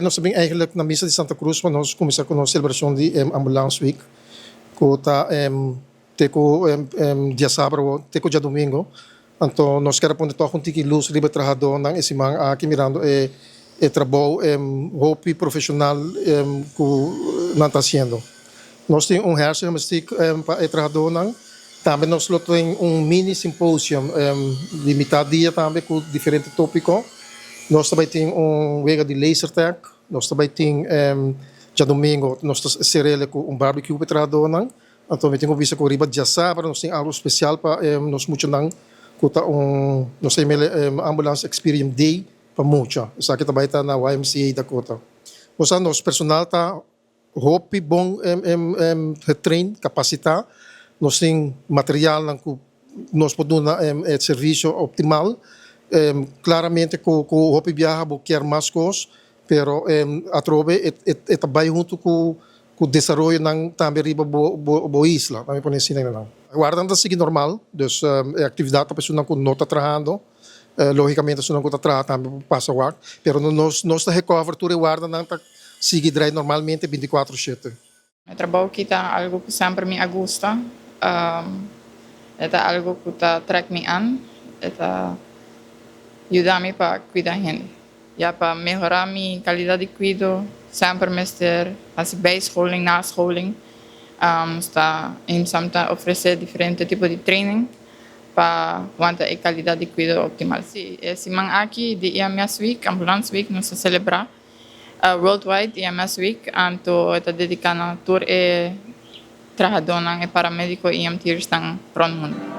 nós também eigenlijk na missa de Santa Cruz, quando nós começamos com a celebração de Ambulance Week, que tá teco dia sábado, teco dia domingo. Então nós queremos pôr toque um tiki luz riba trabajador nang esimang aqui mirando trabou hopi profissional que não está sendo. Nós temos hersen mas para trabajador nang também nós temos mini symposium limitado dia também com diferente tópico. Nós também temos wega de laser tag, nós também temos dia domingo nós serele com barbecue para trabajador nang. Então temos visa com riba dia sábado, nós temos algo especial para nós muito nang kuta nós temos ambulance experience day para muito. Sa kita baita na YMCA Dakota. Osa nós personal tá hopi bom train capacita, nós tem material nang nós podemos serviço optimal. Claramente com hopi viaja bo quer mais coisas, pero atrobe vai junto com o desenvolvimento ng também riba bo isla, também por assim não. Guardando assim normal, dus atividade a pessoa não está trabalhando, logicamente se não está trabalhando também passa o pero nós está recover tudo guarda não está seguir drive normalmente 24/7. O trabalho que está algo que sempre me gusta, é algo que está track me an, é ajuda-me para cuidar da gente, já para melhorar minha qualidade de cuidado. Sempre mestre as bijscholing, nascholing, está em Samta oferecer diferentes tipos de training para manter a qualidade de cuidado optimal. Sim, esse man aqui de EMS Week, Ambulance Week, nós celebra worldwide EMS Week, então está dedicado a tour e trabalhador e paramédico EMTers ng mundo.